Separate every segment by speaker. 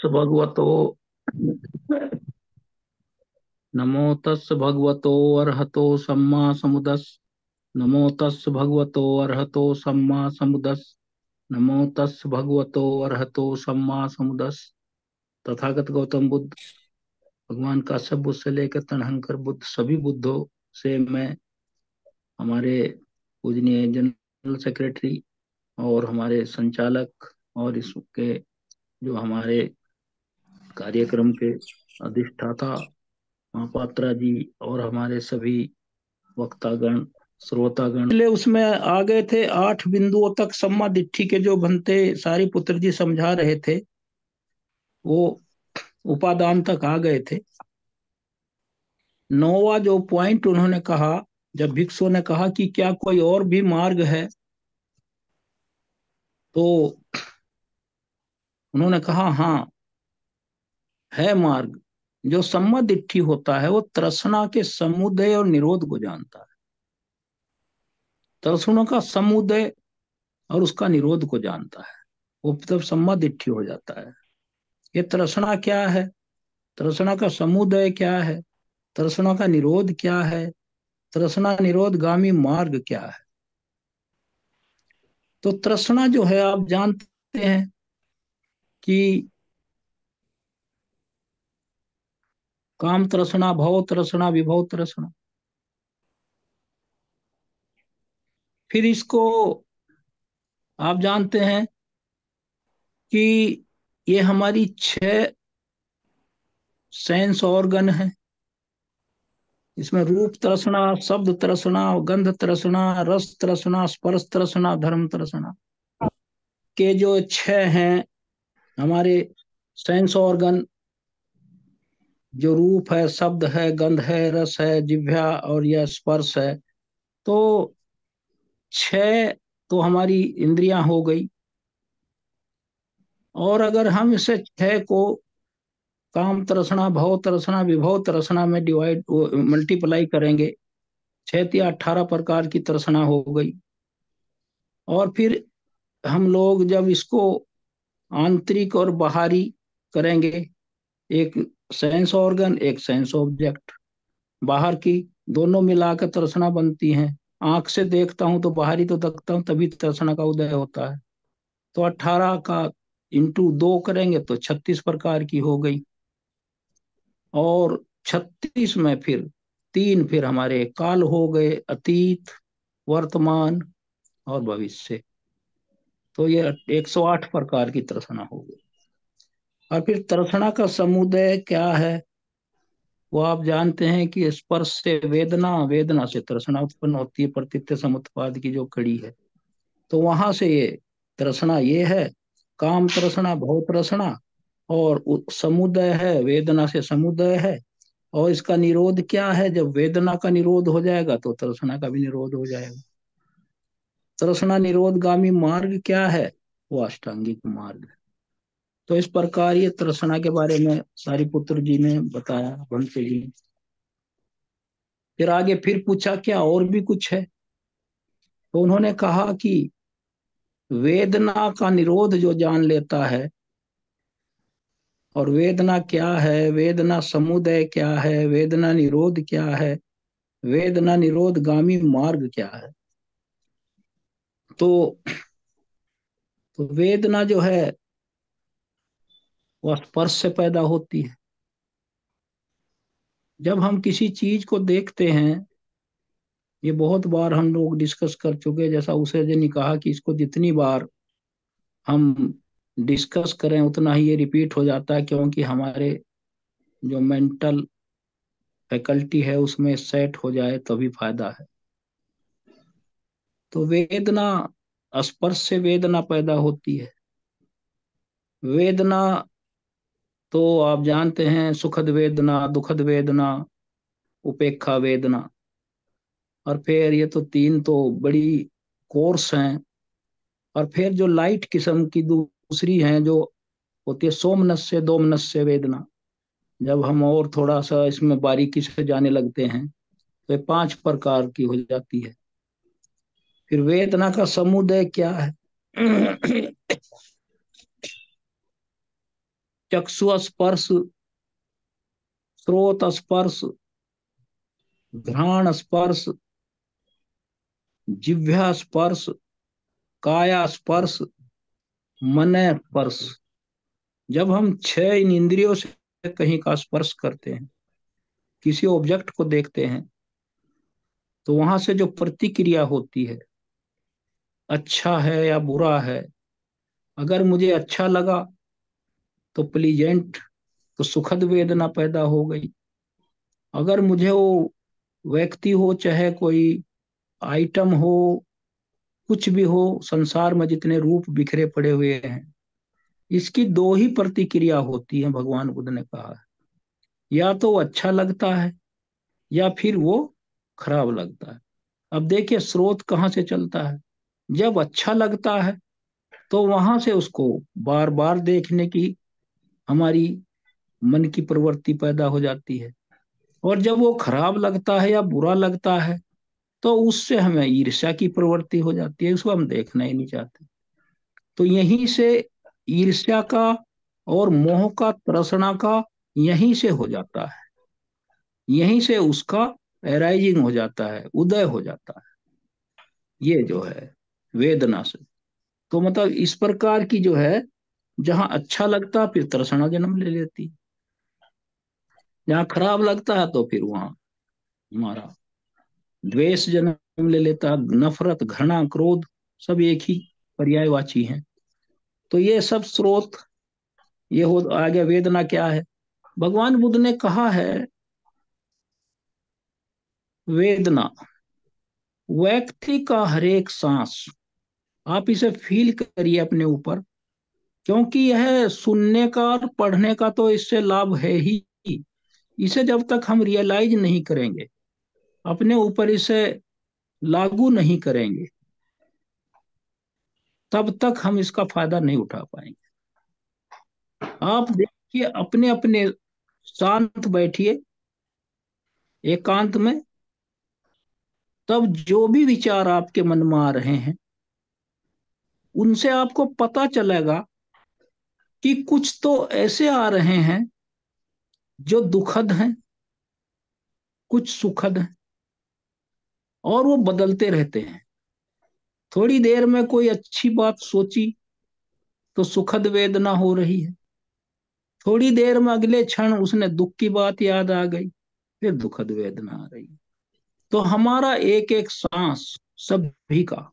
Speaker 1: भगवतो नमो तस् भगवतो अरहतो सम्मा समुदस् नमो तस् भगवतो अरहतो सम्मा समुदस् नमो तस् भगवतो अरहतो सम्मा समुदस्। तथागत गौतम बुद्ध भगवान काश्यप बुद्ध से लेकर तनहंकर बुद्ध सभी बुद्धों से मैं हमारे पूजनीय जनरल सेक्रेटरी और हमारे संचालक और इसके जो हमारे कार्यक्रम के अधिष्ठाता महापात्रा जी और हमारे सभी वक्तागण श्रोतागण पहले उसमें आ गए थे। 8 बिंदुओं तक सम्मा दिट्ठी के जो भंते सारिपुत्र जी समझा रहे थे वो उपादान तक आ गए थे। 9वां जो पॉइंट उन्होंने कहा, जब भिक्षुओं ने कहा कि क्या कोई और भी मार्ग है, तो उन्होंने कहा हाँ है मार्ग। जो सम्मा दिट्ठी होता है वो तृष्णा के समुदय और निरोध को जानता है। तृष्णा का समुदय और उसका निरोध को जानता है, वो तब सम्मा दिट्ठी हो जाता है। ये तृष्णा क्या है, तृष्णा का समुदय क्या है, तृष्णा का निरोध क्या है, तृष्णा निरोधगामी मार्ग क्या है। तो तृष्णा जो है आप जानते हैं कि काम तृष्णा, भव तृष्णा, विभव तृष्णा। फिर इसको आप जानते हैं कि ये हमारी 6 सेंस ऑर्गन है। इसमें रूप तृष्णा, शब्द तृष्णा, गंध तृष्णा, रस तृष्णा, स्पर्श तृष्णा, धर्म तृष्णा के जो 6 हैं हमारे सेंस ऑर्गन, जो रूप है, शब्द है, गंध है, रस है, जिह्वा और यह स्पर्श है। तो 6 तो हमारी इंद्रियां हो गई। और अगर हम इसे 6 को काम तृष्णा, भव तृष्णा, विभव तृष्णा में डिवाइड मल्टीप्लाई करेंगे, 6 या 18 प्रकार की तृष्णा हो गई। और फिर हम लोग जब इसको आंतरिक और बाहरी करेंगे, एक सेंस ऑर्गन एक सेंस ऑब्जेक्ट, बाहर की दोनों मिलाकर तृष्णा बनती हैं। आंख से देखता हूं तो बाहरी तो देखता हूं, तभी तृष्णा का उदय होता है। तो 18 का इंटू 2 करेंगे तो 36 प्रकार की हो गई। और 36 में फिर 3 फिर हमारे काल हो गए, अतीत, वर्तमान और भविष्य। तो ये 108 प्रकार की तृष्णा हो गई। और फिर तृष्णा का समुदय क्या है, वो आप जानते हैं कि स्पर्श से वेदना, वेदना से तृष्णा उत्पन्न होती है, प्रतीत्य समुत्पाद की जो कड़ी है। तो वहां से ये तृष्णा ये है, काम तृष्णा, भव तृष्णा, और समुदय है, वेदना से समुदय है। और इसका निरोध क्या है, जब वेदना का निरोध हो जाएगा तो तृष्णा का भी निरोध हो जाएगा। तृष्णा निरोधगामी मार्ग क्या है, वो अष्टांगिक मार्ग है। तो इस प्रकार ये तृष्णा के बारे में सारिपुत्र जी ने बताया, भंते जी ने। फिर आगे फिर पूछा क्या और भी कुछ है, तो उन्होंने कहा कि वेदना का निरोध जो जान लेता है, और वेदना क्या है, वेदना समुदय क्या है, वेदना निरोध क्या है, वेदना निरोधगामी मार्ग क्या है। तो, तो वेदना जो है वह स्पर्श से पैदा होती है। जब हम किसी चीज को देखते हैं, ये बहुत बार हम लोग डिस्कस कर चुके हैं, जैसा उसे जी ने कहा कि इसको जितनी बार हम डिस्कस करें उतना ही ये रिपीट हो जाता है, क्योंकि हमारे जो मेंटल फैकल्टी है उसमें सेट हो जाए तभी फायदा है। तो वेदना, स्पर्श से वेदना पैदा होती है। वेदना तो आप जानते हैं, सुखद वेदना, दुखद वेदना, उपेक्षा वेदना। और फिर ये तो 3 तो बड़ी कोर्स हैं। और फिर जो लाइट किस्म की दूसरी हैं जो होती है सोमनस्य दोमनस्य वेदना, जब हम और थोड़ा सा इसमें बारीकी से जाने लगते हैं तो ये 5 प्रकार की हो जाती है। फिर वेदना का समुदय क्या है चक्षु स्पर्श, श्रोत स्पर्श, घ्राण स्पर्श, जिह्वा स्पर्श, काया स्पर्श, मन स्पर्श। जब हम छह इन इंद्रियों से कहीं का स्पर्श करते हैं, किसी ऑब्जेक्ट को देखते हैं, तो वहां से जो प्रतिक्रिया होती है, अच्छा है या बुरा है, अगर मुझे अच्छा लगा तो प्लीजेंट, तो सुखद वेदना पैदा हो गई। अगर मुझे वो व्यक्ति हो, चाहे कोई आइटम हो, कुछ भी हो, संसार में जितने रूप बिखरे पड़े हुए हैं, इसकी दो ही प्रतिक्रिया होती है, भगवान बुद्ध ने कहा है। या तो वो अच्छा लगता है या फिर वो खराब लगता है। अब देखिए स्रोत कहाँ से चलता है। जब अच्छा लगता है तो वहां से उसको बार बार देखने की हमारी मन की प्रवृत्ति पैदा हो जाती है। और जब वो खराब लगता है या बुरा लगता है तो उससे हमें ईर्ष्या की प्रवृत्ति हो जाती है, उसको हम देखना ही नहीं चाहते। तो यहीं से ईर्ष्या का और मोह का, तृष्णा का, यहीं से हो जाता है। यहीं से उसका एराइजिंग हो जाता है, उदय हो जाता है। ये जो है वेदना से, तो मतलब इस प्रकार की जो है, जहां अच्छा लगता फिर तृष्णा जन्म ले लेती, जहां खराब लगता है तो फिर वहां हमारा द्वेष जन्म ले लेता, नफरत, घृणा, क्रोध, सब एक ही पर्यायवाची हैं। तो ये सब स्रोत, ये हो आ गया वेदना क्या है। भगवान बुद्ध ने कहा है, वेदना व्यक्ति का हर एक सांस, आप इसे फील करिए अपने ऊपर, क्योंकि यह सुनने का और पढ़ने का तो इससे लाभ है ही। इसे जब तक हम रियलाइज नहीं करेंगे, अपने ऊपर इसे लागू नहीं करेंगे, तब तक हम इसका फायदा नहीं उठा पाएंगे। आप देखिए, अपने अपने शांत बैठिए एकांत में, तब जो भी विचार आपके मन में आ रहे हैं, उनसे आपको पता चलेगा कि कुछ तो ऐसे आ रहे हैं जो दुखद हैं, कुछ सुखद हैं, और वो बदलते रहते हैं। थोड़ी देर में कोई अच्छी बात सोची तो सुखद वेदना हो रही है, थोड़ी देर में अगले क्षण उसने दुख की बात याद आ गई, फिर दुखद वेदना आ रही है। तो हमारा एक एक सांस, सभी का,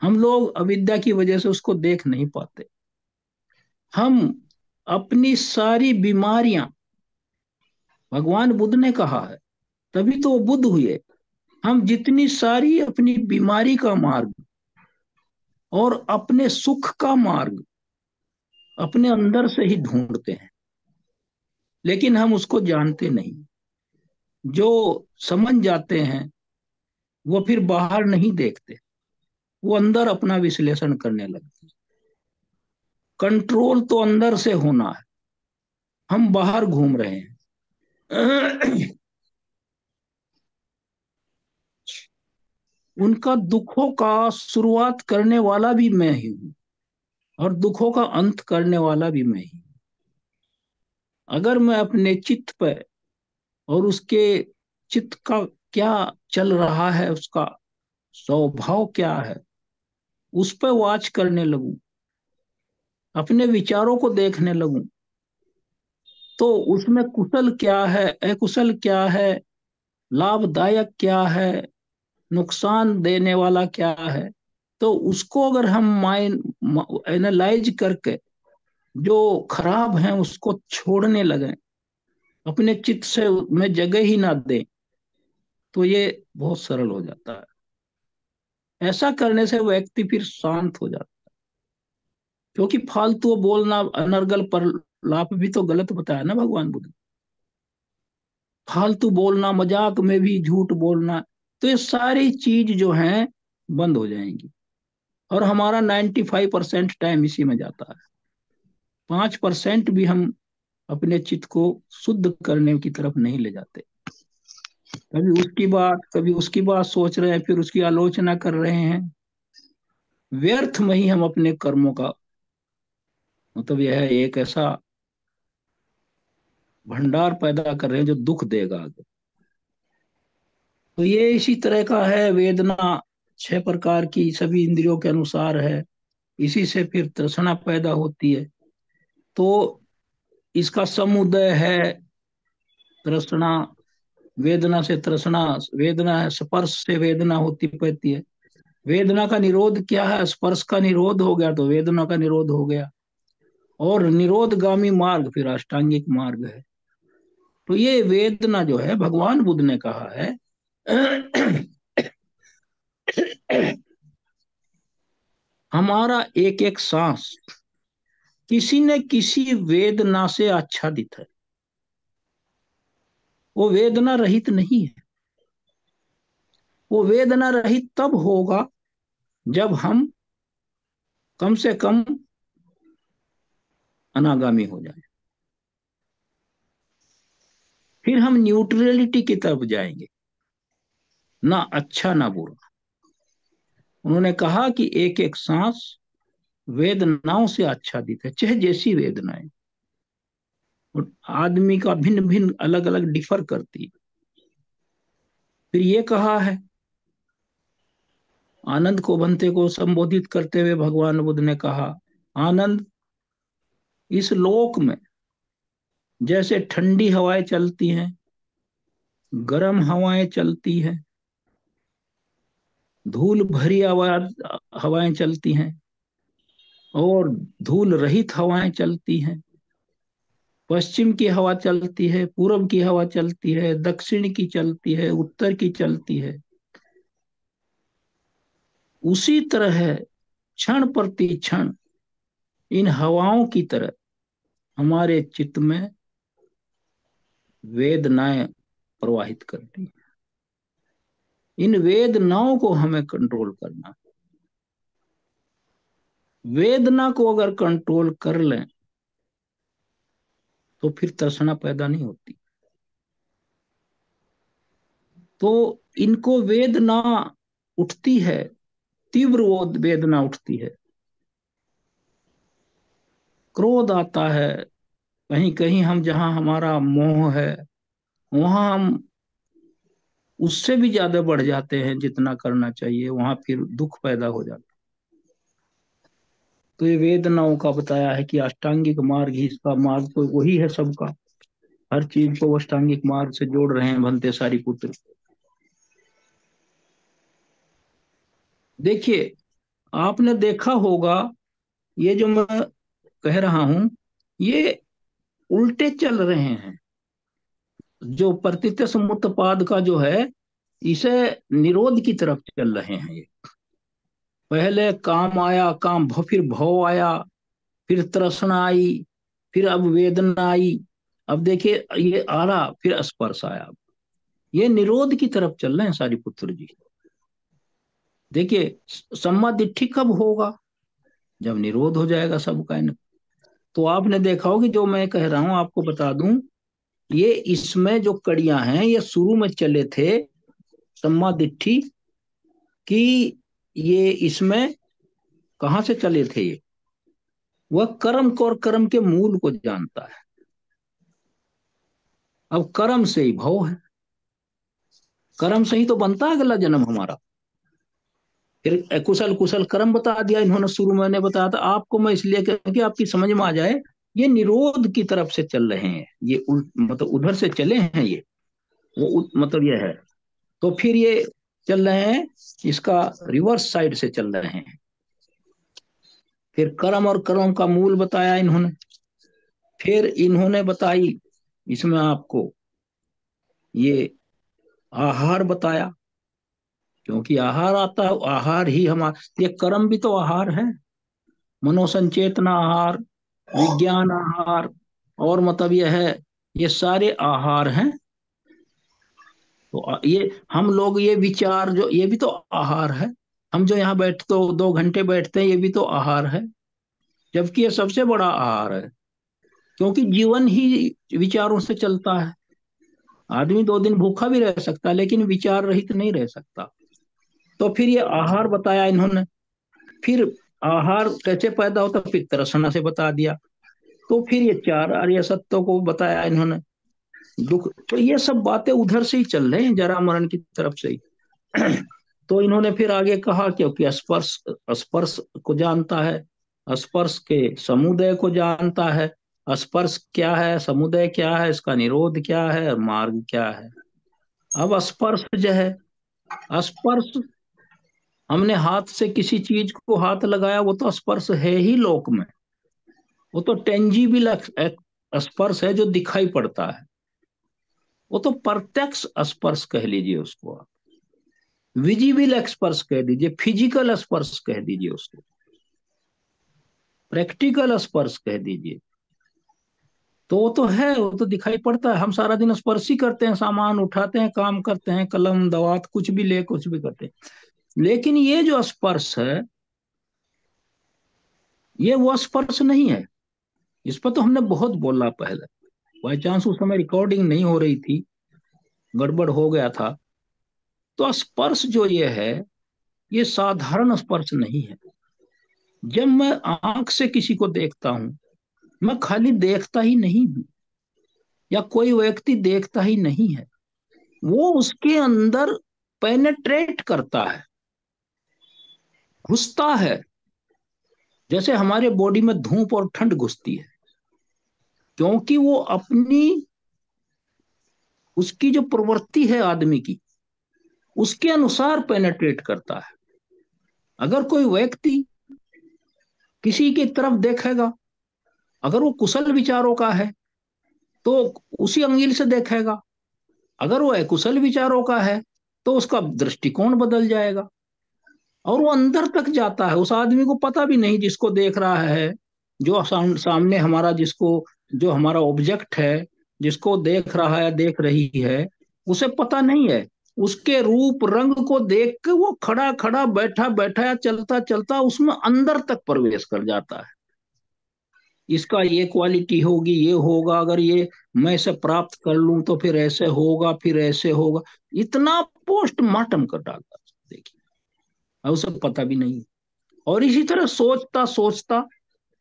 Speaker 1: हम लोग अविद्या की वजह से उसको देख नहीं पाते। हम अपनी सारी बीमारियां, भगवान बुद्ध ने कहा है, तभी तो वो बुद्ध हुए, हम जितनी सारी अपनी बीमारी का मार्ग और अपने सुख का मार्ग अपने अंदर से ही ढूंढते हैं, लेकिन हम उसको जानते नहीं। जो समझ जाते हैं वो फिर बाहर नहीं देखते, वो अंदर अपना विश्लेषण करने लगते हैं। कंट्रोल तो अंदर से होना है, हम बाहर घूम रहे हैं। उनका दुखों का शुरुआत करने वाला भी मैं ही हूं, और दुखों का अंत करने वाला भी मैं ही। अगर मैं अपने चित्त पर और उसके चित्त का क्या चल रहा है, उसका स्वभाव क्या है, उस पर वॉच करने लगूं, अपने विचारों को देखने लगूं, तो उसमें कुशल क्या है, अकुशल क्या है, लाभदायक क्या है, नुकसान देने वाला क्या है, तो उसको अगर हम माइंड एनालाइज करके जो खराब है उसको छोड़ने लगे, अपने चित्त से में जगह ही ना दें, तो ये बहुत सरल हो जाता है। ऐसा करने से व्यक्ति फिर शांत हो जाता है, क्योंकि फालतू बोलना, अनर्गल पर लाप भी तो गलत बताया ना भगवान बुद्ध। फालतू बोलना, मजाक में भी झूठ बोलना, तो ये सारी चीज जो है बंद हो जाएंगी, और हमारा 95% टाइम इसी में जाता है। 5% भी हम अपने चित्त को शुद्ध करने की तरफ नहीं ले जाते। कभी उसकी बात सोच रहे हैं, फिर उसकी आलोचना कर रहे हैं। व्यर्थ में ही हम अपने कर्मों का, मतलब यह एक ऐसा भंडार पैदा कर रहे हैं जो दुख देगा आगे। तो ये इसी तरह का है, वेदना 6 प्रकार की सभी इंद्रियों के अनुसार है। इसी से फिर तृष्णा पैदा होती है। तो इसका समुदय है तृष्णा, वेदना से तृष्णा, वेदना है, स्पर्श से वेदना होती पैती है। वेदना का निरोध क्या है? स्पर्श का निरोध हो गया तो वेदना का निरोध हो गया। और निरोधगामी मार्ग फिर अष्टांगिक मार्ग है। तो ये वेदना जो है, भगवान बुद्ध ने कहा है हमारा एक एक सांस किसी न किसी वेदना से आच्छादित है। वो वेदना रहित नहीं है। वो वेदना रहित तब होगा जब हम कम से कम अनागामी हो जाए, फिर हम न्यूट्रलिटी की तरफ जाएंगे, ना अच्छा ना बुरा। उन्होंने कहा कि एक एक सांस वेदनाओं से आच्छादित है, चाहे जैसी वेदनाएं। और आदमी का भिन्न भिन्न अलग अलग डिफर करती है। फिर ये कहा है, आनंद को बनते को संबोधित करते हुए भगवान बुद्ध ने कहा, आनंद, इस लोक में जैसे ठंडी हवाएं चलती हैं, गर्म हवाएं चलती हैं, धूल भरी आवाज हवाएं चलती हैं, और धूल रहित हवाएं चलती हैं, पश्चिम की हवा चलती है, पूर्व की हवा चलती है, दक्षिण की चलती है, उत्तर की चलती है, उसी तरह क्षण प्रति क्षण इन हवाओं की तरह हमारे चित्त में वेदनाएं प्रवाहित करती हैं। इन वेदनाओं को हमें कंट्रोल करना। वेदना को अगर कंट्रोल कर लें तो फिर तृष्णा पैदा नहीं होती। तो इनको वेदना उठती है, तीव्र वो वेदना उठती है, क्रोध आता है, कहीं कहीं हम जहां हमारा मोह है वहां हम उससे भी ज्यादा बढ़ जाते हैं जितना करना चाहिए, वहां फिर दुख पैदा हो जाता है। तो ये वेदनाओं का बताया है कि अष्टांगिक मार्ग ही इसका मार्ग तो वही है सबका। हर चीज को अष्टांगिक मार्ग से जोड़ रहे हैं भंते सारी पुत्र। देखिए, आपने देखा होगा, ये जो मैं कह रहा हूं ये उल्टे चल रहे हैं। जो प्रतीत समुत्पाद का जो है, इसे निरोध की तरफ चल रहे हैं ये। पहले काम आया, फिर भव आया, फिर तृष्णा आई, फिर अब वेदना आई, अब देखिए ये आ रहा, फिर स्पर्श आया। ये निरोध की तरफ चल रहे हैं सारी पुत्र जी। देखिए, सम्मा दिट्ठी कब होगा? जब निरोध हो जाएगा सबका। तो आपने देखा होगा, जो मैं कह रहा हूं आपको बता दूं, ये इसमें जो कड़ियां हैं ये शुरू में चले थे सम्मा दिट्ठी कि ये इसमें कहां से चले थे ये? वह कर्म को और कर्म के मूल को जानता है। अब कर्म से ही भव है, कर्म से ही तो बनता है अगला जन्म हमारा। फिर कुशल कुशल कर्म बता दिया इन्होंने, शुरू में मैंने बताया था आपको, मैं इसलिए कि आपकी समझ में आ जाए। ये निरोध की तरफ से चल रहे हैं, ये मतलब उधर से चले हैं ये, वो मतलब ये है। तो फिर ये चल रहे हैं, इसका रिवर्स साइड से चल रहे हैं। फिर कर्म और कर्म का मूल बताया इन्होंने। फिर इन्होंने बताई इसमें आपको ये आहार बताया, क्योंकि आहार आता है, आहार ही हमारा, ये कर्म भी तो आहार है। मनोसंचेतना आहार, विज्ञान आहार, और मतलब यह है, ये सारे आहार हैं। तो ये हम लोग ये विचार जो, ये भी तो आहार है। हम जो यहाँ बैठते तो 2 घंटे बैठते हैं, ये भी तो आहार है। जबकि ये सबसे बड़ा आहार है, क्योंकि जीवन ही विचारों से चलता है। आदमी 2 दिन भूखा भी रह सकता है लेकिन विचार रहित नहीं रह सकता। तो फिर ये आहार बताया इन्होंने। फिर आहार कैसे पैदा होता, फिर तृष्णा से बता दिया। तो फिर ये 4 आर्य सत्यों को बताया इन्होंने। दुख। तो ये सब बातें उधर से ही चल रहे हैं, जरा मरण की तरफ से ही। तो इन्होंने फिर आगे कहा, क्योंकि स्पर्श स्पर्श को जानता है, स्पर्श के समुदय को जानता है, स्पर्श क्या है, समुदय क्या है, इसका निरोध क्या है और मार्ग क्या है। अब स्पर्श जो है, स्पर्श, हमने हाथ से किसी चीज को हाथ लगाया, वो तो स्पर्श है ही लोक में। वो तो टेंजिबल स्पर्श है जो दिखाई पड़ता है। वो तो प्रत्यक्ष स्पर्श कह लीजिए उसको आप, विजिबल स्पर्श कह दीजिए, फिजिकल स्पर्श कह दीजिए उसको, प्रैक्टिकल स्पर्श कह दीजिए। तो वो तो है, वो तो दिखाई पड़ता है। हम सारा दिन स्पर्श ही करते हैं, सामान उठाते हैं, काम करते हैं, कलम दवात कुछ भी ले, कुछ भी करते हैं। लेकिन ये जो स्पर्श है, ये वो स्पर्श नहीं है। इस पर तो हमने बहुत बोला पहले, बाई चांस उस समय रिकॉर्डिंग नहीं हो रही थी, गड़बड़ हो गया था। तो स्पर्श जो ये है, ये साधारण स्पर्श नहीं है। जब मैं आंख से किसी को देखता हूं, मैं खाली देखता ही नहीं हूं, या कोई व्यक्ति देखता ही नहीं है, वो उसके अंदर पेनेट्रेट करता है, घुसता है। जैसे हमारे बॉडी में धूप और ठंड घुसती है, क्योंकि वो अपनी, उसकी जो प्रवृत्ति है आदमी की, उसके अनुसार पेनेट्रेट करता है। अगर कोई व्यक्ति किसी की तरफ देखेगा, अगर वो कुशल विचारों का है तो उसी अंगिल से देखेगा, अगर वो अकुशल विचारों का है तो उसका दृष्टिकोण बदल जाएगा, और वो अंदर तक जाता है। उस आदमी को पता भी नहीं, जिसको देख रहा है, जो सामने हमारा, जिसको, जो हमारा ऑब्जेक्ट है, जिसको देख रहा है, देख रही है, उसे पता नहीं है। उसके रूप रंग को देख के वो खड़ा खड़ा, बैठा बैठा या चलता चलता उसमें अंदर तक प्रवेश कर जाता है। इसका ये क्वालिटी होगी, ये होगा, अगर ये मैं इसे प्राप्त कर लूं तो फिर ऐसे होगा, फिर ऐसे होगा। इतना पोस्टमार्टम कर डालता, देखिए, और उसे पता भी नहीं। और इसी तरह सोचता सोचता,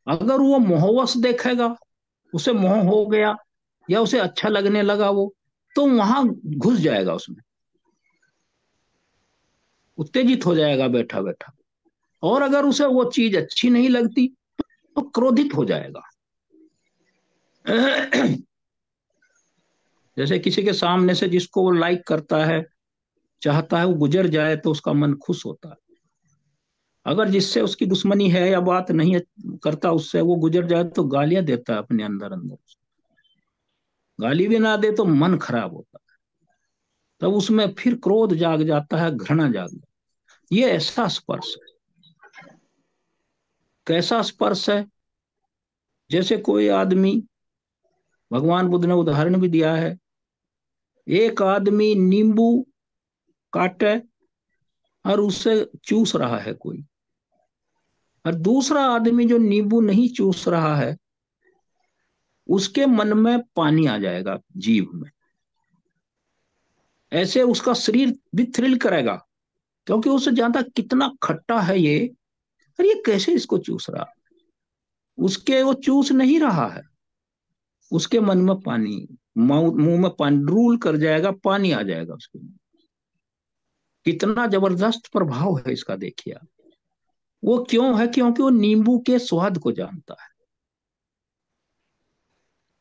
Speaker 1: अगर वो मोहवश देखेगा, उसे मोह हो गया, या उसे अच्छा लगने लगा वो, तो वहां घुस जाएगा उसमें, उत्तेजित हो जाएगा बैठा बैठा। और अगर उसे वो चीज अच्छी नहीं लगती, तो क्रोधित हो जाएगा। जैसे किसी के सामने से जिसको वो लाइक करता है, चाहता है वो गुजर जाए, तो उसका मन खुश होता है। अगर जिससे उसकी दुश्मनी है या बात नहीं करता उससे, वो गुजर जाए, तो गालियां देता है अपने अंदर अंदर। गाली भी ना दे तो मन खराब होता है, तब उसमें फिर क्रोध जाग जाता है, घृणा जाग जाती है। ये ऐसा स्पर्श है। कैसा स्पर्श है? जैसे कोई आदमी, भगवान बुद्ध ने उदाहरण भी दिया है, एक आदमी नींबू काटे और उससे चूस रहा है कोई, और दूसरा आदमी जो नींबू नहीं चूस रहा है, उसके मन में पानी आ जाएगा, जीभ में। ऐसे उसका शरीर भी थ्रिल करेगा, क्योंकि उसे जानता कितना खट्टा है ये, और ये कैसे इसको चूस रहा। उसके वो चूस नहीं रहा है, उसके मन में पानी, मुंह में पानी ड्रूल कर जाएगा, पानी आ जाएगा उसके मुंह। कितना जबरदस्त प्रभाव है इसका, देखिए आप। वो क्यों है? क्योंकि वो नींबू के स्वाद को जानता है,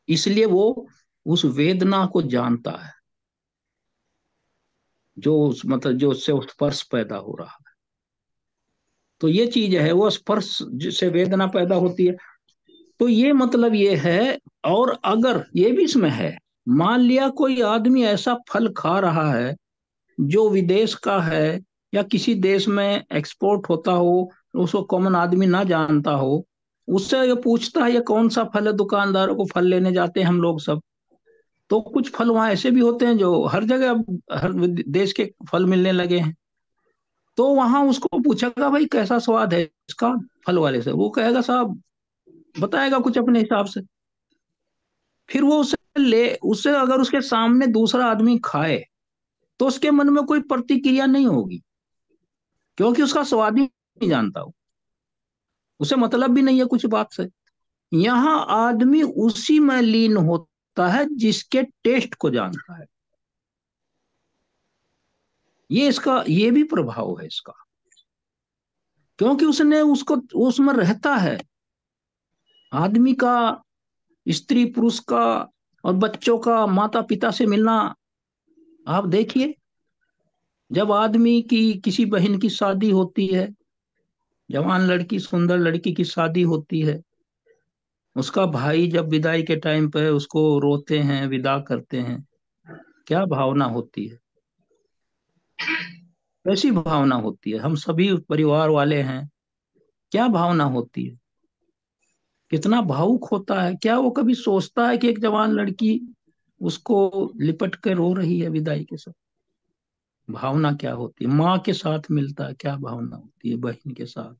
Speaker 1: इसलिए वो उस वेदना को जानता है, जो उस, मतलब जो उससे स्पर्श पैदा हो रहा है। तो ये चीज है, वो स्पर्श जिससे वेदना पैदा होती है। तो ये मतलब ये है। और अगर ये भी इसमें है, मान लिया कोई आदमी ऐसा फल खा रहा है जो विदेश का है, या किसी देश में एक्सपोर्ट होता हो, उसको कॉमन आदमी ना जानता हो, उससे ये पूछता है ये कौन सा फल है, दुकानदारों को फल लेने जाते हैं हम लोग सब। तो कुछ फल वहां ऐसे भी होते हैं जो हर जगह अब हर देश के फल मिलने लगे हैं। तो वहां उसको पूछेगा भाई कैसा स्वाद है इसका, फल वाले से, वो कहेगा साहब, बताएगा कुछ अपने हिसाब से। फिर वो उसे ले, उससे अगर उसके सामने दूसरा आदमी खाए, तो उसके मन में कोई प्रतिक्रिया नहीं होगी, क्योंकि उसका स्वाद ही नहीं जानता हो, उसे मतलब भी नहीं है कुछ बात से। यहाँ आदमी उसी में लीन होता सकता है जिसके टेस्ट को जानता है। ये भी प्रभाव है इसका, क्योंकि उसने उसको उसमें रहता है। आदमी का, स्त्री पुरुष का और बच्चों का माता पिता से मिलना, आप देखिए, जब आदमी की किसी बहन की शादी होती है, जवान लड़की सुंदर लड़की की शादी होती है, उसका भाई जब विदाई के टाइम पे उसको रोते हैं, विदा करते हैं, क्या भावना होती है, कैसी भावना होती है। हम सभी परिवार वाले हैं, क्या भावना होती है, कितना भावुक होता है। क्या वो कभी सोचता है कि एक जवान लड़की उसको लिपट के रो रही है विदाई के समय? भावना क्या होती है? माँ के साथ मिलता है, क्या भावना होती है, बहन के साथ,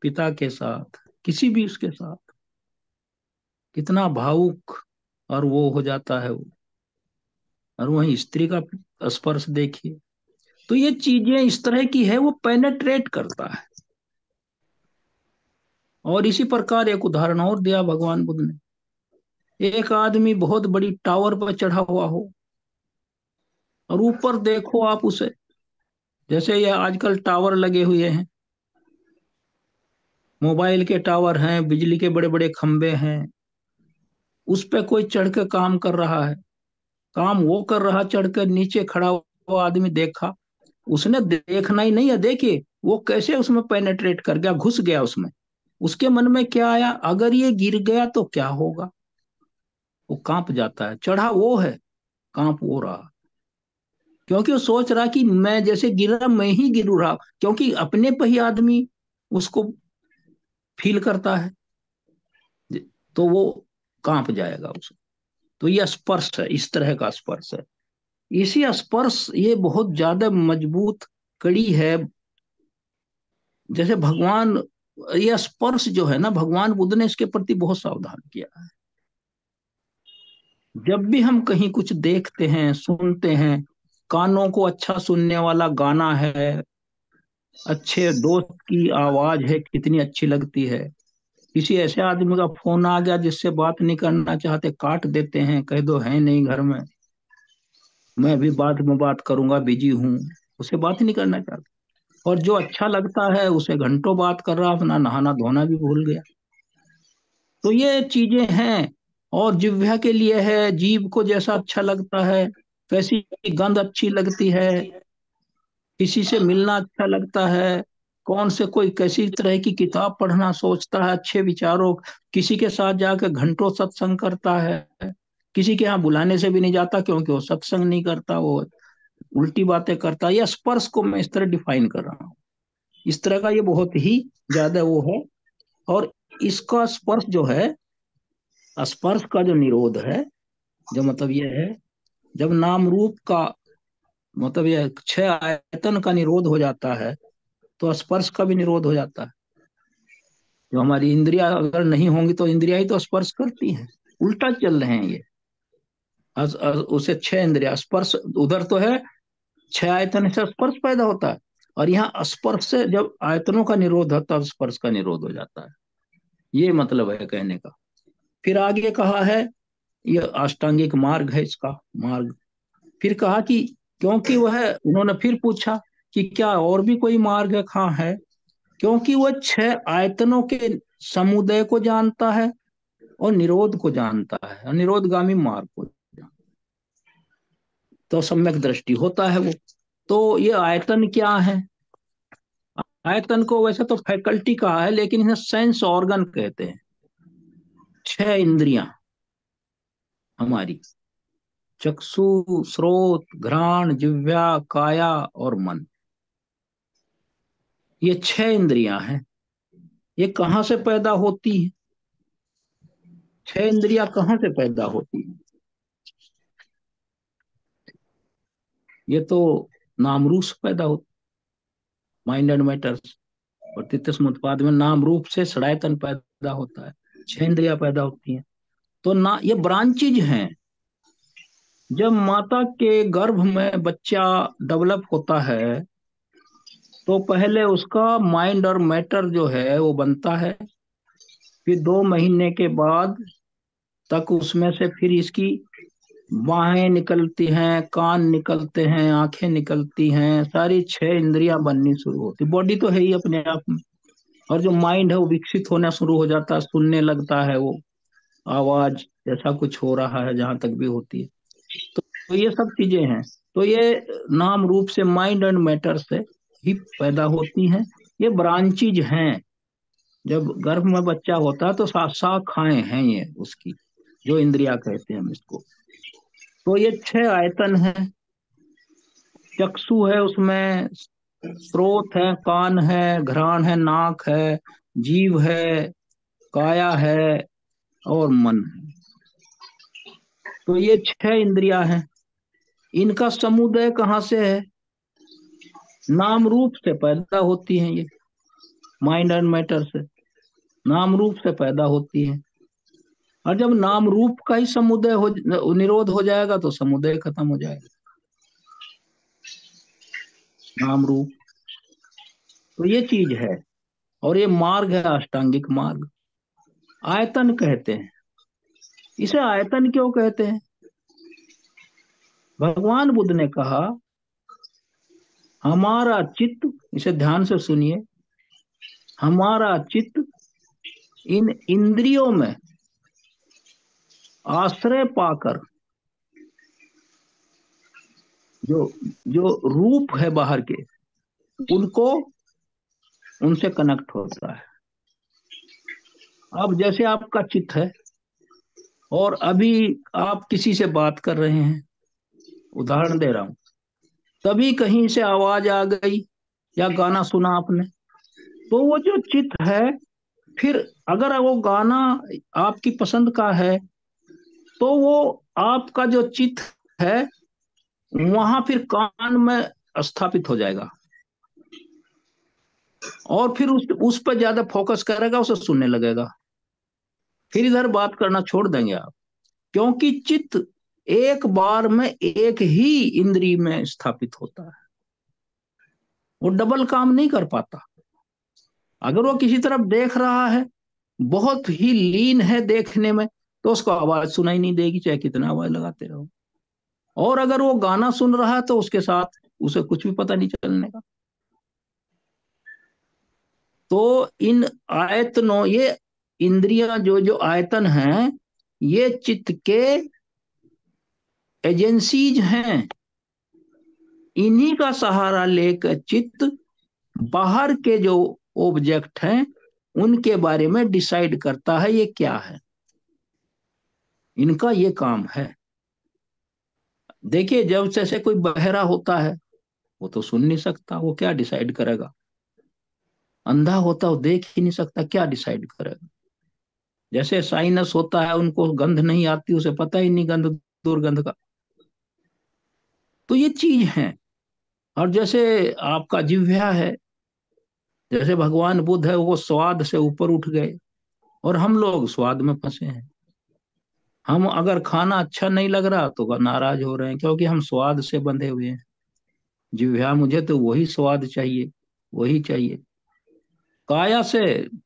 Speaker 1: पिता के साथ, किसी भी उसके साथ, कितना भावुक और वो हो जाता है वो। और वहीं स्त्री का स्पर्श देखिए। तो ये चीजें इस तरह की है, वो पेनेट्रेट करता है। और इसी प्रकार एक उदाहरण और दिया भगवान बुद्ध ने। एक आदमी बहुत बड़ी टावर पर चढ़ा हुआ हो, और ऊपर देखो आप उसे, जैसे ये आजकल टावर लगे हुए हैं, मोबाइल के टावर हैं, बिजली के बड़े बड़े खंबे हैं, उस पे कोई चढ़ के काम कर रहा है। काम वो कर रहा, चढ़ कर नीचे खड़ा हुआ आदमी देखा, उसने देखना ही नहीं है, देखिए वो कैसे उसमें पेनेट्रेट कर गया, घुस गया उसमें। उसके मन में क्या आया, अगर ये गिर गया तो क्या होगा। वो कांप जाता है, चढ़ा वो है, कांप वो रहा, क्योंकि वो सोच रहा कि मैं जैसे गिरा मैं ही गिरू रहा, क्योंकि अपने पे ही आदमी उसको फील करता है, तो वो कांप जाएगा उसे। तो ये स्पर्श है, इस तरह का स्पर्श है। इसी स्पर्श ये बहुत ज्यादा मजबूत कड़ी है। जैसे भगवान, ये स्पर्श जो है ना, भगवान बुद्ध ने इसके प्रति बहुत सावधान किया है। जब भी हम कहीं कुछ देखते हैं, सुनते हैं, कानों को अच्छा सुनने वाला गाना है, अच्छे दोस्त की आवाज है, कितनी अच्छी लगती है। किसी ऐसे आदमी का फोन आ गया जिससे बात नहीं करना चाहते, काट देते हैं, कह दो है नहीं घर में, मैं अभी बाद में बात करूंगा, बिजी हूँ, उसे बात नहीं करना चाहते। और जो अच्छा लगता है उसे घंटों बात कर रहा, अपना नहाना धोना भी भूल गया। तो ये चीजें हैं। और जिह्वा के लिए है, जीभ को जैसा अच्छा लगता है, कैसी गंध अच्छी लगती है, किसी से मिलना अच्छा लगता है, कौन से कोई कैसी तरह की किताब पढ़ना सोचता है, अच्छे विचारों, किसी के साथ जाकर घंटों सत्संग करता है, किसी के यहाँ बुलाने से भी नहीं जाता क्योंकि वो सत्संग नहीं करता, वो उल्टी बातें करता है। या स्पर्श को मैं इस तरह डिफाइन कर रहा हूँ, इस तरह का ये बहुत ही ज्यादा वो है। और इसका स्पर्श जो है, स्पर्श का जो निरोध है, जो मतलब ये है, जब नाम रूप का मतलब ये छह आयतन का निरोध हो जाता है, तो स्पर्श का भी निरोध हो जाता है। जो हमारी इंद्रिया अगर नहीं होंगी तो इंद्रिया ही तो स्पर्श करती हैं, उल्टा चल रहे हैं ये। उसे छह इंद्रिया स्पर्श, उधर तो है छह आयतन से स्पर्श पैदा होता है, और यहाँ स्पर्श से जब आयतनों का निरोध होता है तब स्पर्श का निरोध हो जाता है। ये मतलब है कहने का। फिर आगे कहा है, ये अष्टांगिक मार्ग है इसका मार्ग। फिर कहा कि क्योंकि वह, उन्होंने फिर पूछा कि क्या और भी कोई मार्ग है, कहाँ है, क्योंकि वह छह आयतनों के समुदय को जानता है और निरोध को जानता है, और निरोधगामी मार्ग को, तो सम्यक दृष्टि होता है वो। तो ये आयतन क्या है? आयतन को वैसे तो फैकल्टी कहा है, लेकिन इन्हें सेंस ऑर्गन कहते हैं। छह इंद्रियां हमारी, चक्षु, श्रोत, घ्राण, जिह्वा, काया और मन, ये छह इंद्रियां हैं। ये कहाँ से पैदा होती है? छह इंद्रियां कहाँ से पैदा होती है? ये तो नाम रूप से पैदा होती, माइंड एंड मैटर्स और तृतीय उत्पाद में नाम रूप से षडायतन पैदा होता है, छह इंद्रियां पैदा होती हैं। तो ना ये ब्रांचेज हैं। जब माता के गर्भ में बच्चा डेवलप होता है, तो पहले उसका माइंड और मैटर जो है वो बनता है। फिर 2 महीने के बाद तक उसमें से फिर इसकी बाहें निकलती हैं, कान निकलते हैं, आंखें निकलती हैं, सारी 6 इंद्रियां बननी शुरू होती। बॉडी तो है ही अपने आप में। और जो माइंड है वो विकसित होना शुरू हो जाता है, सुनने लगता है वो आवाज, ऐसा कुछ हो रहा है जहां तक भी होती है। तो ये सब चीजें हैं। तो ये नाम रूप से, माइंड एंड मैटर से ही पैदा होती हैं। ये ब्रांचीज हैं। जब गर्भ में बच्चा होता है तो शाखाएं हैं ये उसकी, जो इंद्रिया कहते हैं हम इसको। तो ये 6 आयतन है। चक्षु है, उसमें स्रोत है, कान है, घ्राण है, नाक है, जीव है, काया है, और मन है। तो ये 6 इंद्रियां हैं। इनका समुदय कहाँ से है? नाम रूप से पैदा होती हैं ये, माइंड एंड मैटर से नाम रूप से पैदा होती हैं। और जब नाम रूप का ही समुदय हो, निरोध हो जाएगा तो समुदय खत्म हो जाएगा। नाम रूप, तो ये चीज है। और ये मार्ग है, अष्टांगिक मार्ग। आयतन कहते हैं इसे। आयतन क्यों कहते हैं? भगवान बुद्ध ने कहा, हमारा चित्त, इसे ध्यान से सुनिए, हमारा चित्त इन इंद्रियों में आश्रय पाकर, जो जो रूप है बाहर के, उनको, उनसे कनेक्ट होता है। अब जैसे आपका चित्त है, और अभी आप किसी से बात कर रहे हैं, उदाहरण दे रहा हूं, तभी कहीं से आवाज आ गई या गाना सुना आपने, तो वो जो चित्त है, फिर अगर वो गाना आपकी पसंद का है, तो वो आपका जो चित्त है वहां फिर कान में स्थापित हो जाएगा, और फिर उस पर ज्यादा फोकस करेगा, उसे सुनने लगेगा। फिर इधर बात करना छोड़ देंगे आप, क्योंकि चित्त एक बार में एक ही इंद्री में स्थापित होता है। वो डबल काम नहीं कर पाता। अगर वो किसी तरफ देख रहा है, बहुत ही लीन है देखने में, तो उसको आवाज सुनाई नहीं देगी, चाहे कितना आवाज लगाते रहो। और अगर वो गाना सुन रहा है तो उसके साथ उसे कुछ भी पता नहीं चलने का। तो इन आयतनों, ये इंद्रियां, जो जो आयतन हैं, ये चित्त के एजेंसीज हैं। इन्हीं का सहारा लेकर चित्त बाहर के जो ऑब्जेक्ट हैं उनके बारे में डिसाइड करता है ये क्या है। इनका ये काम है। देखिए, जब जैसे कोई बहरा होता है, वो तो सुन नहीं सकता, वो क्या डिसाइड करेगा? अंधा होता, वो देख ही नहीं सकता, क्या डिसाइड करेगा? जैसे साइनस होता है, उनको गंध नहीं आती, उसे पता ही नहीं गंध दुर्गंध का। तो ये चीज है। और जैसे आपका जिह्वा है, जैसे भगवान बुद्ध है, वो स्वाद से ऊपर उठ गए, और हम लोग स्वाद में फंसे हैं। हम अगर खाना अच्छा नहीं लग रहा तो नाराज हो रहे हैं, क्योंकि हम स्वाद से बंधे हुए हैं। जिह्वा, मुझे तो वही स्वाद चाहिए, वही चाहिए। काया से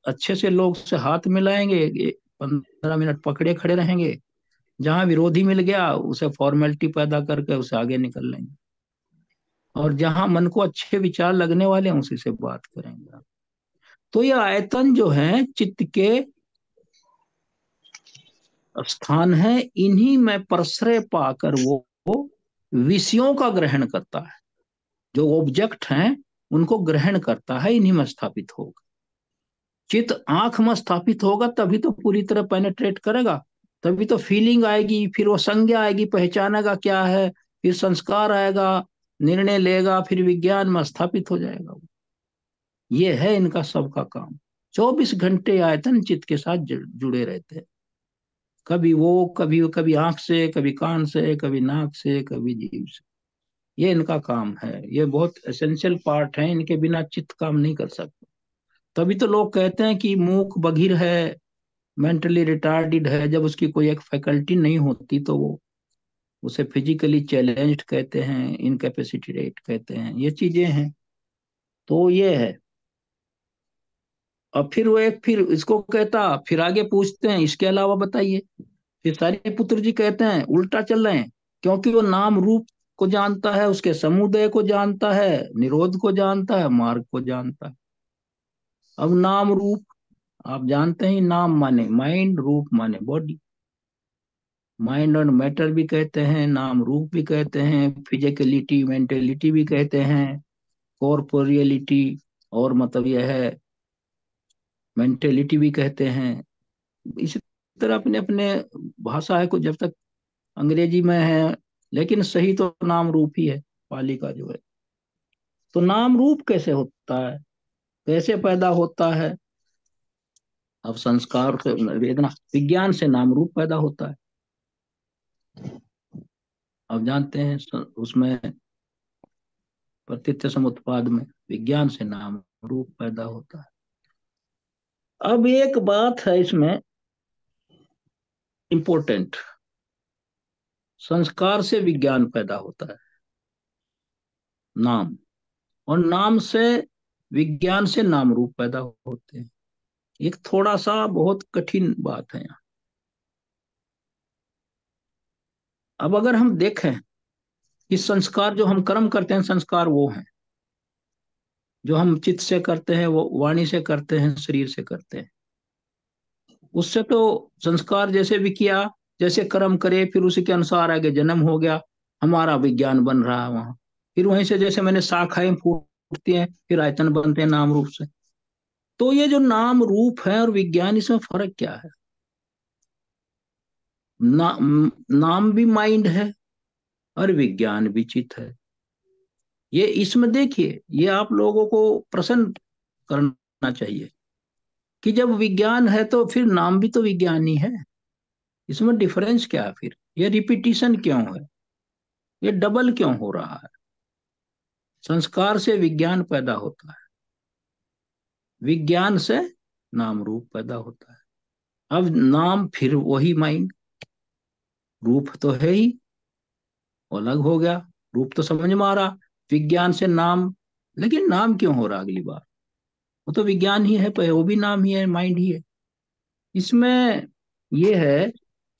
Speaker 1: अच्छे से लोग से हाथ मिलाएंगे, 15 मिनट पकड़े खड़े रहेंगे, जहां विरोधी मिल गया उसे फॉर्मेलिटी पैदा करके उसे आगे निकल लेंगे, और जहां मन को अच्छे विचार लगने वाले हैं उसी से बात करेंगे। तो ये आयतन जो है चित्त के स्थान है, इन्हीं में प्रश्रय पाकर वो विषयों का ग्रहण करता है। जो ऑब्जेक्ट हैं उनको ग्रहण करता है, इन्हीं में स्थापित होगा। चित्त आंख में स्थापित होगा तभी तो पूरी तरह पेनेट्रेट करेगा, तभी तो फीलिंग आएगी, फिर वो संज्ञा आएगी, पहचानेगा क्या है, फिर संस्कार आएगा, निर्णय लेगा, फिर विज्ञान में स्थापित हो जाएगा। ये है इनका सबका काम। 24 घंटे आयतन चित्त के साथ जुड़े रहते हैं। कभी वो, कभी कभी आंख से, कभी कान से, कभी नाक से, कभी जीभ से। ये इनका काम है। ये बहुत एसेंशियल पार्ट है, इनके बिना चित्त काम नहीं कर सकता। तभी तो लोग कहते हैं कि मूक बधिर है, मेंटली रिटार्डेड है। जब उसकी कोई एक फैकल्टी नहीं होती तो वो, उसे फिजिकली चैलेंज्ड कहते हैं, इनकेपेसिटेट कहते हैं, ये चीजें हैं। तो ये है। और फिर वो एक, फिर इसको कहता, फिर आगे पूछते हैं इसके अलावा बताइए। फिर सारी पुत्र जी कहते हैं उल्टा चल रहे हैं, क्योंकि वो नाम रूप को जानता है, उसके समुदय को जानता है, निरोध को जानता है, मार्ग को जानता है। अब नाम रूप, आप जानते हैं नाम माने माइंड, रूप माने बॉडी। माइंड और मैटर भी कहते हैं, नाम रूप भी कहते हैं, फिजिकलिटी मेंटेलिटी भी कहते हैं, कॉर्पोरियलिटी और मतलब यह है मेंटेलिटी भी कहते हैं। इसी तरह अपने अपने भाषा है को, जब तक अंग्रेजी में है, लेकिन सही तो नाम रूप ही है, पाली का जो है। तो नाम रूप कैसे होता है, कैसे पैदा होता है? अब संस्कार से वेदना, विज्ञान से नाम रूप पैदा होता है। अब जानते हैं उसमें प्रतीत्य समुत्पाद में विज्ञान से नाम रूप पैदा होता है। अब एक बात है इसमें इंपॉर्टेंट, संस्कार से विज्ञान पैदा होता है, नाम, और नाम से विज्ञान से नाम रूप पैदा होते हैं। एक थोड़ा सा बहुत कठिन बात है यहाँ। अब अगर हम देखें कि संस्कार जो हम कर्म करते हैं, संस्कार वो हैं जो हम चित्त से करते हैं, वो वाणी से करते हैं, शरीर से करते हैं। उससे तो संस्कार जैसे भी किया, जैसे कर्म करे, फिर उसी के अनुसार आगे जन्म हो गया, हमारा विज्ञान बन रहा है वहां। फिर वहीं से जैसे मैंने शाखाएं फूटती हैं, फिर आयतन बनते हैं नाम रूप से। तो ये जो नाम रूप है और विज्ञान, इसमें फर्क क्या है? नाम भी माइंड है और विज्ञान भी चित्त है। ये इसमें देखिए, ये आप लोगों को प्रश्न करना चाहिए कि जब विज्ञान है तो फिर नाम भी तो विज्ञान ही है। इसमें डिफरेंस क्या है फिर? ये रिपीटिशन क्यों है? ये डबल क्यों हो रहा है? संस्कार से विज्ञान पैदा होता है, विज्ञान से नाम रूप पैदा होता है। अब नाम फिर वही माइंड, रूप तो है ही, अलग हो गया। रूप तो समझ में आ रहा, विज्ञान से नाम। लेकिन नाम क्यों हो रहा अगली बार? वो तो विज्ञान ही है, पर वो भी नाम ही है, माइंड ही है। इसमें यह है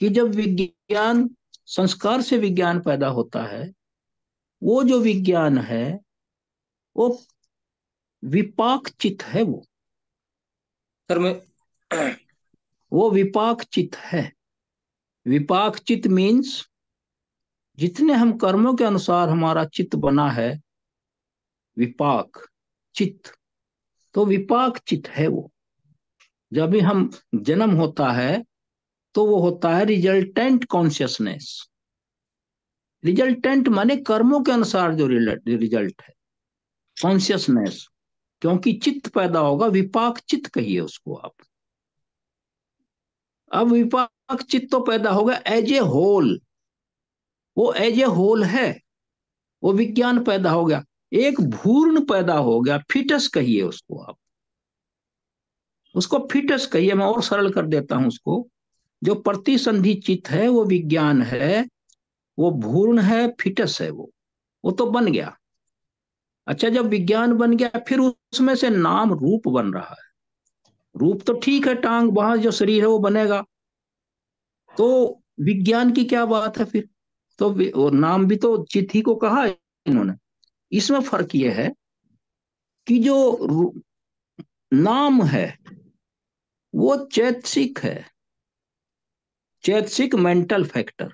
Speaker 1: कि जब विज्ञान, संस्कार से विज्ञान पैदा होता है, वो जो विज्ञान है वो विपाक चित है। वो सर में वो विपाक चित है। विपाक चित मीन्स जितने हम कर्मों के अनुसार हमारा चित्त बना है, विपाक चित्त, तो विपाक चित्त है वो। जब भी हम जन्म होता है तो वो होता है रिजल्टेंट कॉन्शियसनेस। रिजल्टेंट माने कर्मों के अनुसार जो रिजल्ट है, कॉन्शियसनेस। क्योंकि चित्त पैदा होगा, विपाक चित्त कहिए उसको आप। अब विपाक चित्त तो पैदा होगा एज ए होल, वो एज ए होल है, वो विज्ञान पैदा हो गया। एक भ्रूण पैदा हो गया, फिटस कहिए उसको आप, उसको फिटस कहिए। मैं और सरल कर देता हूं उसको, जो प्रतिसंधि चित्त है वो विज्ञान है, वो भ्रूण है, फिटस है वो तो बन गया। अच्छा, जब विज्ञान बन गया, फिर उसमें से नाम रूप बन रहा है। रूप तो ठीक है, टांग वहां जो शरीर है वो बनेगा। तो विज्ञान की क्या बात है फिर? तो और नाम भी तो चित्त ही को कहा है इन्होंने। इसमें फर्क यह है कि जो नाम है वो चैतसिक है, चैतसिक मेंटल फैक्टर।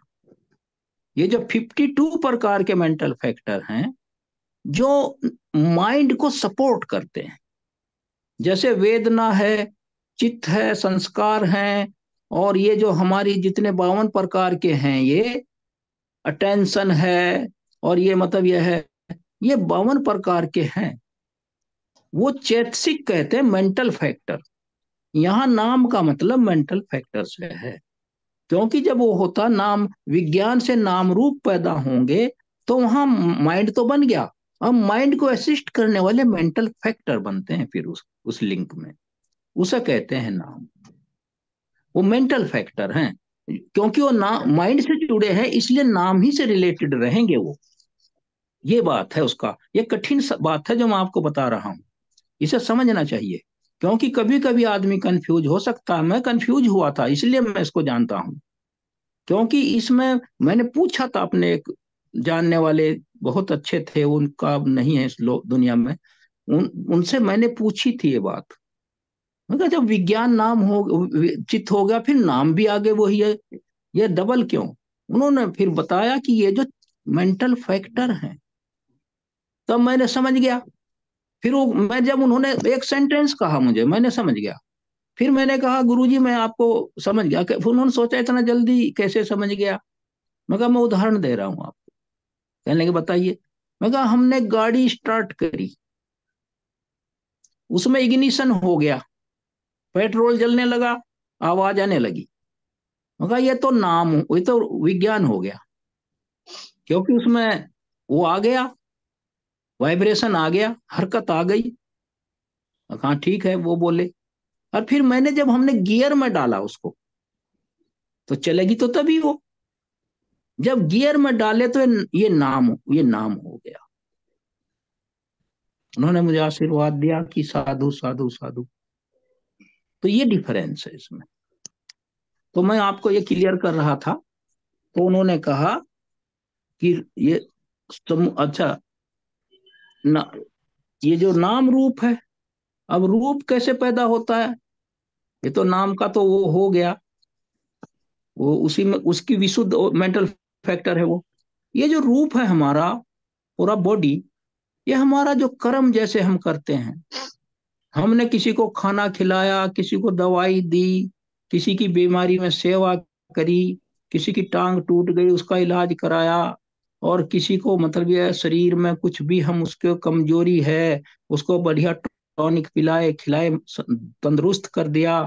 Speaker 1: ये जो 52 प्रकार के मेंटल फैक्टर हैं जो माइंड को सपोर्ट करते हैं, जैसे वेदना है, चित्त है, संस्कार हैं, और ये जो हमारी जितने 52 प्रकार के हैं, ये अटेंशन है, और ये मतलब ये है, ये 52 प्रकार के हैं। वो चैतसिक कहते हैं, मेंटल फैक्टर। यहाँ नाम का मतलब मेंटल फैक्टर से है। क्योंकि जब वो होता नाम, विज्ञान से नाम रूप पैदा होंगे, तो वहां माइंड तो बन गया। अब माइंड को असिस्ट करने वाले मेंटल फैक्टर बनते हैं फिर उस लिंक में, उसे कहते हैं नाम। वो मेंटल फैक्टर हैं, क्योंकि वो नाम माइंड से जुड़े हैं, इसलिए नाम ही से रिलेटेड रहेंगे वो। ये बात है उसका, ये कठिन बात है जो मैं आपको बता रहा हूं, इसे समझना चाहिए। क्योंकि कभी कभी आदमी कंफ्यूज हो सकता है, मैं कंफ्यूज हुआ था, इसलिए मैं इसको जानता हूं। क्योंकि इसमें मैंने पूछा था अपने एक जानने वाले, बहुत अच्छे थे, उनका अब नहीं है इस दुनिया में, उनसे मैंने पूछी थी ये बात। मैं कहा जब विज्ञान नाम हो, चित्त हो गया, फिर नाम भी आगे वही है, ये डबल क्यों? उन्होंने फिर बताया कि ये जो मेंटल फैक्टर है, तब मैंने समझ गया। फिर वो मैं जब उन्होंने एक सेंटेंस कहा मुझे, मैंने समझ गया। फिर मैंने कहा गुरुजी मैं आपको समझ गया। फिर उन्होंने सोचा इतना जल्दी कैसे समझ गया? मैं कहा मैं उदाहरण दे रहा हूँ आपको। कहने लगे बताइए। मैं कहा हमने गाड़ी स्टार्ट करी, उसमें इग्निशन हो गया, पेट्रोल जलने लगा, आवाज आने लगी। मैं कहा ये तो नाम, ये तो विज्ञान हो गया, क्योंकि उसमें वो आ गया, वाइब्रेशन आ गया, हरकत आ गई। मैं कहा ठीक है, वो बोले। और फिर मैंने जब हमने गियर में डाला उसको, तो चलेगी तो तभी वो, जब गियर में डाले तो ये नाम हो गया। उन्होंने मुझे आशीर्वाद दिया कि साधु साधु साधु। तो ये डिफरेंस है इसमें। तो मैं आपको ये क्लियर कर रहा था। तो उन्होंने कहा कि ये अच्छा, ना, ये जो नाम रूप है, अब रूप कैसे पैदा होता है? ये तो नाम का तो वो हो गया, वो उसी में उसकी विशुद्ध मेंटल फैक्टर है वो। ये जो रूप है हमारा पूरा बॉडी, ये हमारा जो कर्म जैसे हम करते हैं, हमने किसी को खाना खिलाया, किसी को दवाई दी, किसी की बीमारी में सेवा करी, किसी की टांग टूट गई उसका इलाज कराया, और किसी को मतलब ये शरीर में कुछ भी हम उसके कमजोरी है, उसको बढ़िया टॉनिक पिलाए खिलाए, तंदुरुस्त कर दिया।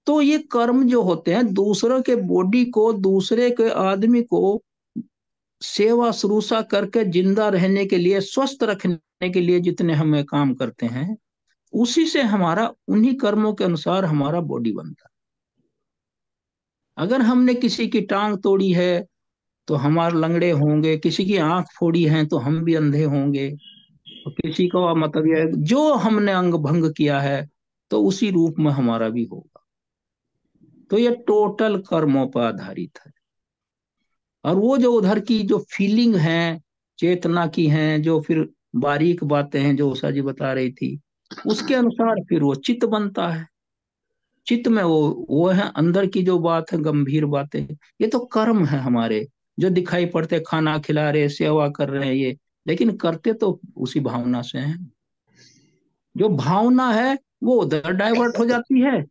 Speaker 1: तो ये कर्म जो होते हैं, दूसरों के बॉडी को, दूसरे के आदमी को सेवा शुश्रूषा करके जिंदा रहने के लिए, स्वस्थ रखने के लिए जितने हमें काम करते हैं, उसी से हमारा, उन्हीं कर्मों के अनुसार हमारा बॉडी बनता है। अगर हमने किसी की टांग तोड़ी है तो हमारे लंगड़े होंगे, किसी की आंख फोड़ी है तो हम भी अंधे होंगे, और किसी को मतलब ये जो हमने अंग भंग किया है, तो उसी रूप में हमारा भी होगा। तो ये टोटल कर्मों पर आधारित है। और वो जो उधर की जो फीलिंग है, चेतना की है, जो फिर बारीक बातें हैं जो उषा जी बता रही थी, उसके अनुसार फिर वो चित्त बनता है। चित्त में वो है अंदर की जो बात है, गंभीर बातें। ये तो कर्म है हमारे, जो दिखाई पड़ते, खाना खिला रहे, सेवा कर रहे हैं ये, लेकिन करते तो उसी भावना से हैं। जो भावना है वो उधर डाइवर्ट हो जाती है,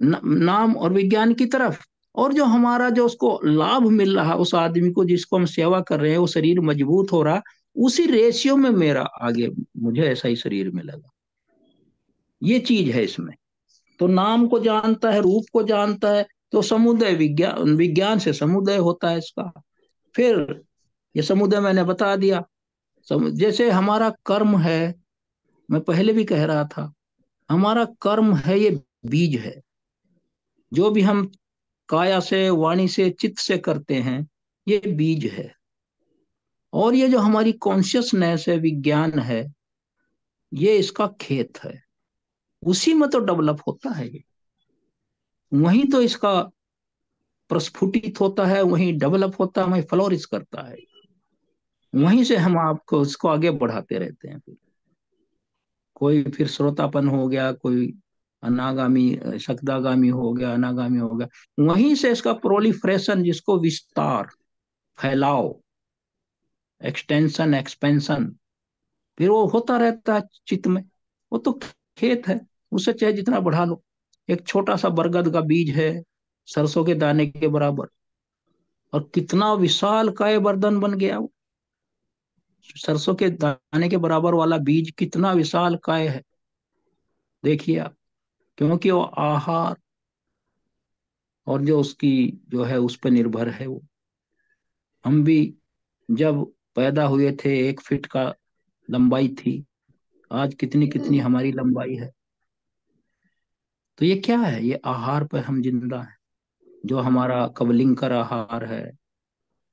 Speaker 1: नाम और विज्ञान की तरफ। और जो हमारा, जो उसको लाभ मिल रहा, उस आदमी को जिसको हम सेवा कर रहे हैं, वो शरीर मजबूत हो रहा, उसी रेशियो में मेरा आगे, मुझे ऐसा ही शरीर मिलेगा। ये चीज है इसमें। तो नाम को जानता है, रूप को जानता है, तो समुदय, विज्ञान, विज्ञान से समुदय होता है इसका। फिर ये समुदय मैंने बता दिया। जैसे हमारा कर्म है, मैं पहले भी कह रहा था, हमारा कर्म है, ये बीज है। जो भी हम काया से, वाणी से, चित्त से करते हैं, ये बीज है। और ये जो हमारी कॉन्शियसनेस है, विज्ञान है, ये इसका खेत है। उसी में तो डेवलप होता है ये, वहीं तो इसका प्रस्फुटित होता है, वहीं डेवलप होता है, वहीं फ्लोरिश करता है। वहीं से हम आपको उसको आगे बढ़ाते रहते हैं। फिर कोई फिर श्रोतापन हो गया, कोई अनागामी, शक्दागामी हो गया, अनागामी हो गया। वहीं से इसका प्रोलिफ्रेशन, जिसको विस्तार, फैलाव, एक्सटेंशन, एक्सपेंशन, फिर वो होता रहता है चित्त में। वो तो खेत है, उसे चाहे जितना बढ़ा लो। एक छोटा सा बरगद का बीज है, सरसों के दाने के बराबर, और कितना विशाल काय वर्धन बन गया वो। सरसों के दाने के बराबर वाला बीज कितना विशाल काय है, देखिए आप। क्योंकि वो आहार और जो उसकी जो है उस पर निर्भर है वो। हम भी जब पैदा हुए थे 1 फीट का लंबाई थी, आज कितनी कितनी हमारी लंबाई है। तो ये क्या है? ये आहार पर हम जिंदा है। जो हमारा कबलिंकर आहार है,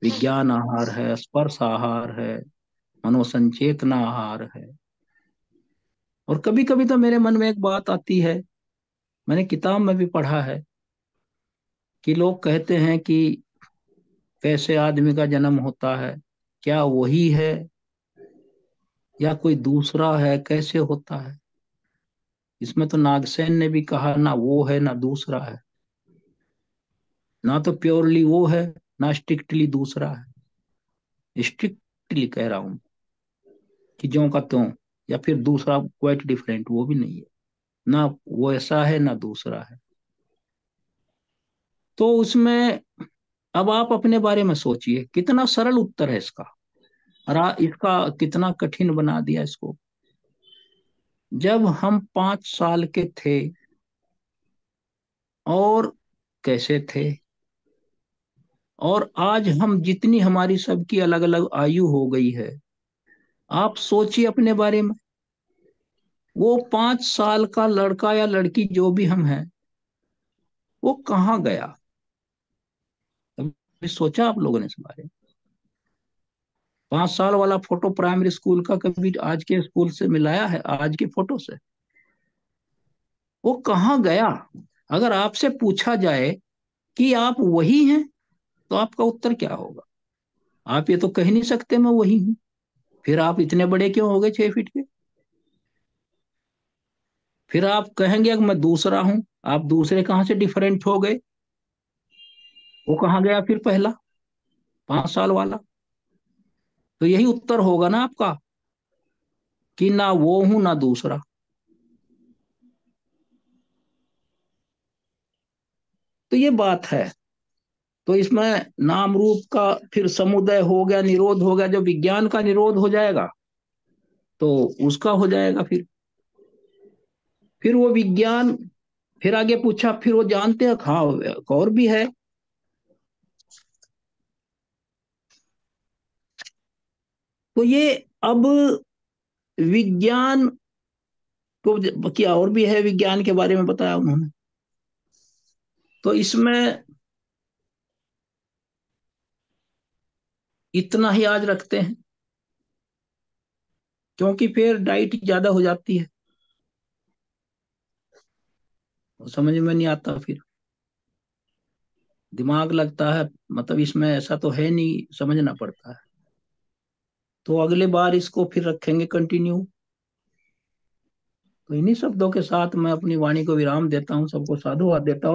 Speaker 1: विज्ञान आहार है, स्पर्श आहार है, मनोसंचेतना आहार है। और कभी कभी तो मेरे मन में एक बात आती है, मैंने किताब में भी पढ़ा है, कि लोग कहते हैं कि कैसे आदमी का जन्म होता है, क्या वही है या कोई दूसरा है, कैसे होता है। इसमें तो नागसेन ने भी कहा ना वो है ना दूसरा है, ना तो प्योरली वो है ना स्ट्रिक्टली दूसरा है। स्ट्रिक्टली कह रहा हूं कि ज्यों का त्यों, या फिर दूसरा क्वाइट डिफरेंट, वो भी नहीं है। ना वो ऐसा है ना दूसरा है। तो उसमें अब आप अपने बारे में सोचिए, कितना सरल उत्तर है इसका, और इसका कितना कठिन बना दिया इसको। जब हम 5 साल के थे और कैसे थे, और आज हम जितनी हमारी सबकी अलग अलग आयु हो गई है, आप सोचिए अपने बारे में। वो 5 साल का लड़का या लड़की जो भी हम हैं, वो कहाँ गया। कभी सोचा आप लोगों ने इस बारे में? 5 साल वाला फोटो प्राइमरी स्कूल का कभी आज के स्कूल से मिलाया है, आज के फोटो से? वो कहाँ गया? अगर आपसे पूछा जाए कि आप वही हैं, तो आपका उत्तर क्या होगा? आप ये तो कह नहीं सकते मैं वही हूं। फिर आप इतने बड़े क्यों हो गए 6 फीट के? फिर आप कहेंगे कि मैं दूसरा हूं। आप दूसरे कहां से डिफरेंट हो गए? वो कहाँ गया फिर पहला, 5 साल वाला? तो यही उत्तर होगा ना आपका, कि ना वो हूं ना दूसरा। तो ये बात है। तो इसमें नाम रूप का फिर समुदय हो गया, निरोध हो गया। जब विज्ञान का निरोध हो जाएगा तो उसका हो जाएगा फिर वो विज्ञान। फिर आगे पूछा, फिर वो जानते हैं हाँ एक और भी है। तो ये अब विज्ञान को क्या और भी है, विज्ञान के बारे में बताया उन्होंने। तो इसमें इतना ही आज रखते हैं, क्योंकि फिर डाइट ज्यादा हो जाती है, समझ में नहीं आता, फिर दिमाग लगता है। मतलब इसमें ऐसा तो है नहीं, समझना पड़ता है। तो अगले बार इसको फिर रखेंगे कंटिन्यू। तो इन्हीं शब्दों के साथ मैं अपनी वाणी को विराम देता हूँ, सबको साधुवाद देता हूँ।